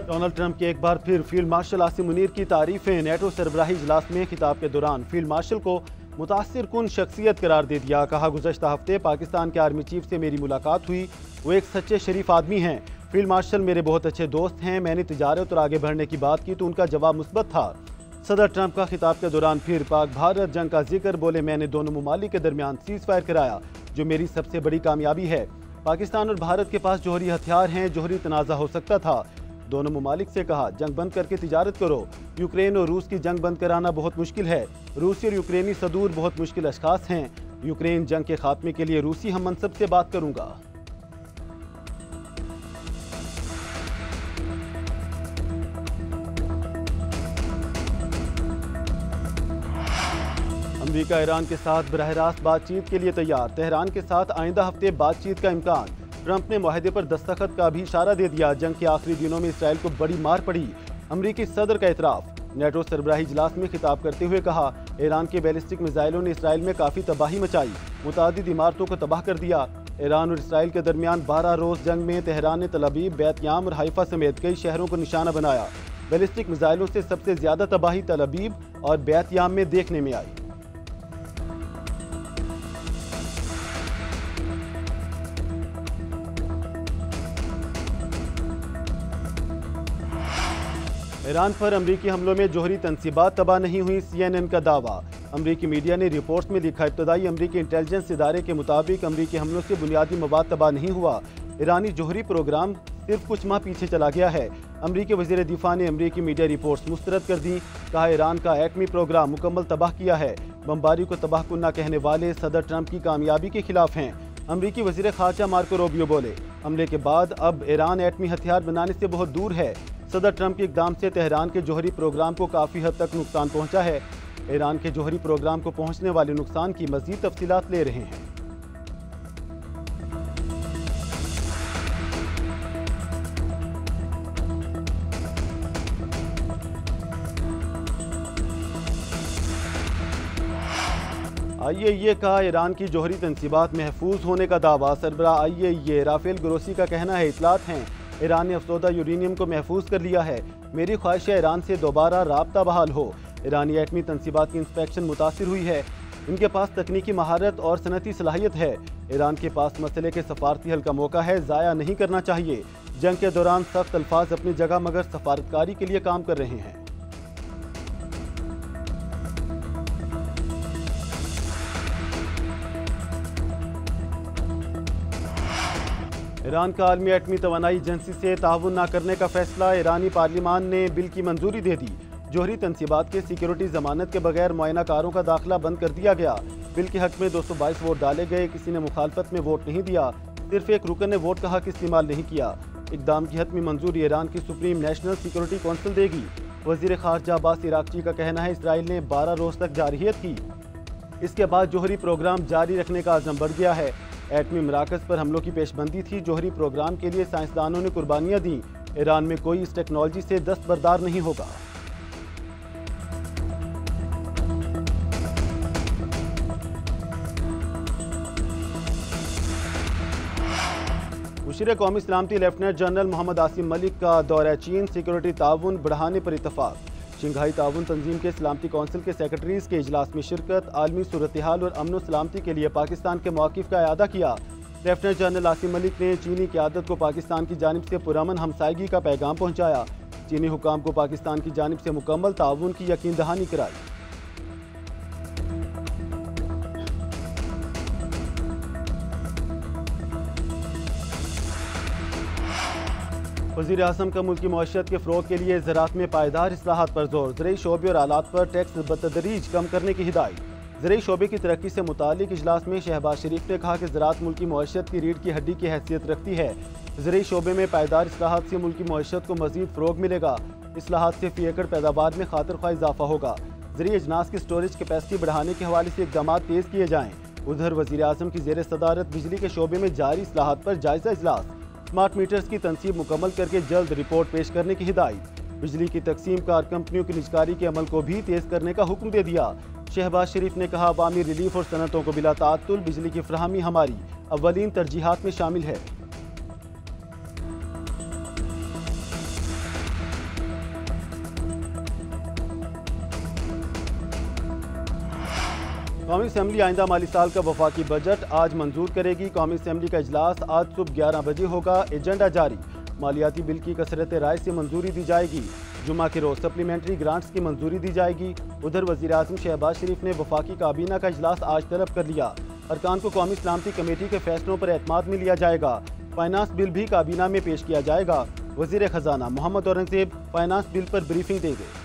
Donald Trump के एक बार फिर फील्ड मार्शल आसिम मुनीर की तारीफें। नेटो सरबराही इजलास में खिताब के दौरान फील्ड मार्शल को मुतासिर कुन शख्सियत करार दे दिया। कहा, गुज़श्ता हफ्ते पाकिस्तान के आर्मी चीफ से मेरी मुलाकात हुई, वो एक सच्चे शरीफ आदमी हैं। फील्ड मार्शल मेरे बहुत अच्छे दोस्त हैं। मैंने तिजारत और आगे बढ़ने की बात की तो उनका जवाब मुस्बत था। सदर ट्रंप का खिताब के दौरान फिर पाक भारत जंग का जिक्र। बोले, मैंने दोनों ममालिक के दरमियान सीज फायर कराया, जो मेरी सबसे बड़ी कामयाबी है। पाकिस्तान और भारत के पास जौहरी हथियार हैं, जौहरी तनाज़ा हो सकता था। दोनों ममालिक से कहा, जंग बंद करके तिजारत करो। यूक्रेन और रूस की जंग बंद कराना बहुत मुश्किल है। रूसी और यूक्रेनी सदूर बहुत मुश्किल अशखास हैं। यूक्रेन जंग के खात्मे के लिए रूसी हम मनसब से बात करूंगा। अमेरिका ईरान के साथ बरह रास्त बातचीत के लिए तैयार। तेहरान के साथ आइंदा हफ्ते बातचीत का इम्कान। ट्रंप ने मुआहदे पर दस्तखत का भी इशारा दे दिया। जंग के आखिरी दिनों में इसराइल को बड़ी मार पड़ी। अमरीकी सदर का एतराफ़। नेटो सरबराही इजलास में खिताब करते हुए कहा, ईरान के बैलिस्टिक मिसाइलों ने इसराइल में काफ़ी तबाही मचाई, मुतादिद इमारतों को तबाह कर दिया। ईरान और इसराइल के दरमियान 12 रोज़ जंग में तेहरान ने तल अवीव, बैतयाम और हाइफा समेत कई शहरों को निशाना बनाया। बैलिस्टिक मिसाइलों से सबसे ज़्यादा तबाही तल अवीव और बैतयाम में देखने में आई। ईरान पर अमरीकी हमलों में जौहरी तनसीबात तबाह नहीं हुई, CNN का दावा। अमरीकी मीडिया ने रिपोर्ट में लिखा, इब्तदाई अमरीकी इंटेलिजेंस इदारे के मुताबिक अमरीकी हमलों से बुनियादी मवाद तबाह नहीं हुआ। ईरानी जौहरी प्रोग्राम सिर्फ कुछ माह पीछे चला गया है। अमरीकी वज़ीर दिफा ने अमरीकी मीडिया रिपोर्ट्स मुस्तरद कर दी। कहा, ईरान का एटमी प्रोग्राम मुकम्मल तबाह किया है। बमबारी को तबाह कुन्ना कहने वाले सदर ट्रंप की कामयाबी के खिलाफ हैं। अमरीकी वज़ीर ख़ारजा मार्को रूबियो बोले, हमले के बाद अब ईरान एटमी हथियार बनाने से बहुत दूर है। सदर ट्रंप के इक़दाम से तेहरान के जौहरी प्रोग्राम को काफ़ी हद तक नुकसान पहुंचा है। ईरान के जौहरी प्रोग्राम को पहुंचने वाले नुकसान की मज़ीद तफसीलात ले रहे हैं। IAEA का ईरान की जौहरी तनसीबात महफूज होने का दावा। सरबराह IAEA राफेल ग्रोसी का कहना है, इतलात हैं ईरान ने अफसोदा यूरेनियम को महफूज कर लिया है। मेरी ख्वाहिश है ईरान से दोबारा राब्ता बहाल हो। ईरानी एटमी तनसीबात की इंस्पेक्शन मुतासिर हुई है। इनके पास तकनीकी महारत और सनती सलाहियत है। ईरान के पास मसले के सफारती हल का मौका है, ज़ाया नहीं करना चाहिए। जंग के दौरान सख्त अल्फाज अपनी जगह, मगर सफारतकारी के लिए काम कर रहे हैं। ईरान का आलमी एटमी तवानाई एजेंसी से ताउन न करने का फैसला। ईरानी पार्लिमान ने बिल की मंजूरी दे दी। जौहरी तनसीबात के सिक्योरिटी जमानत के बगैर मुआयनाकारों का दाखिला बंद कर दिया गया। बिल के हक में 222 वोट डाले गए। किसी ने मुखालफत में वोट नहीं दिया। सिर्फ एक रुकन ने वोट का हक इस्तेमाल नहीं किया। इकदाम की हतमी मंजूरी ईरान की सुप्रीम नेशनल सिक्योरिटी कौंसिल देगी। वज़ीर ख़ारजा अब्बास इराक़ची का कहना है, इसराइल ने 12 रोज़ तक जारहियत की। इसके बाद जौहरी प्रोग्राम जारी रखने का आज़म बढ़ गया है। एटमी मराकज़ पर हमलों की पेशबंदी थी। जौहरी प्रोग्राम के लिए साइंसदानों ने कुर्बानियाँ दी। ईरान में कोई इस टेक्नोलॉजी से दस्तबरदार नहीं होगा। मुशीर कौमी सलामती लेफ्टिनेंट जनरल मोहम्मद आसिम मलिक का दौरा चीन। सिक्योरिटी ताउन बढ़ाने पर इतफाक। शंघाई ताउन तंजीम के सलामती कौंसिल के सेक्रेटरीज के इजलास में शिरकत। आलमी सूरत हाल और अमन सलामती के लिए पाकिस्तान के मौक़िफ़ का अयादा किया। लेफ्टिनेंट जनरल आसिम मलिक ने चीनी क़यादत को पाकिस्तान की जानिब से पुरअमन हमसायगी का पैगाम पहुँचाया। चीनी हुकाम को पाकिस्तान की जानिब से मुकम्मल ताउन की यकीन दहानी कराई। वज़ीर आज़म का मुल्की मईशत के फ़रोग़ के लिए ज़राअत में पायदार इस्लाहात पर जोर। ज़रई शोबे और आलात पर टैक्स बतदरीज कम करने की हिदायत। ज़रई शोबे की तरक्की से मुतालिक इजलास में शहबाज शरीफ ने कहा कि ज़राअत मुल्की मईशत की रीढ़ की हड्डी की हैसियत रखती है। ज़रई शोबे में पायदार इस्लाहात से मुल्की मईशत को मज़ीद फ़रोग़ मिलेगा। इस्लाहात से फ़ी एकड़ पैदावार में खातिर ख्वाह इजाफा होगा। ज़रई अजनास की स्टोरेज कैपेसिटी बढ़ाने के हवाले से इक़दाम तेज़ किए जाएँ। उधर वज़ीर आज़म की ज़ेर सदारत बिजली के शोबे में जारी इस्लाहात पर जायज़ा इजलास। स्मार्ट मीटर्स की तनसीब मुकम्मल करके जल्द रिपोर्ट पेश करने की हिदायत। बिजली की तकसीम कार कंपनियों की निजकारी के अमल को भी तेज़ करने का हुक्म दे दिया। शहबाज शरीफ ने कहा, अवामी रिलीफ और सनतों को बिला ताअत्तुल बिजली की फराहमी हमारी अव्वलीन तरजीहात में शामिल है। कौमी असम्बली आइंदा माली साल का वफाकी बजट आज मंजूर करेगी। कौमी असम्बली का इजलास आज सुबह 11 बजे होगा। एजेंडा जारी। मालियाती बिल की कसरत राय से मंजूरी दी जाएगी। जुमा के रोज सप्लीमेंट्री ग्रांट्स की मंजूरी दी जाएगी। उधर वज़ीर आज़म शहबाज शरीफ ने वफाकी काबीना का इजलास आज तलब कर लिया। अरकान को कौमी सलामती कमेटी के फैसलों पर एतमाद में लिया जाएगा। फाइनेंस बिल भी काबीना में पेश किया जाएगा। वज़ीर खजाना मोहम्मद औरंगजेब फाइनेंस बिल पर ब्रीफिंग देंगे।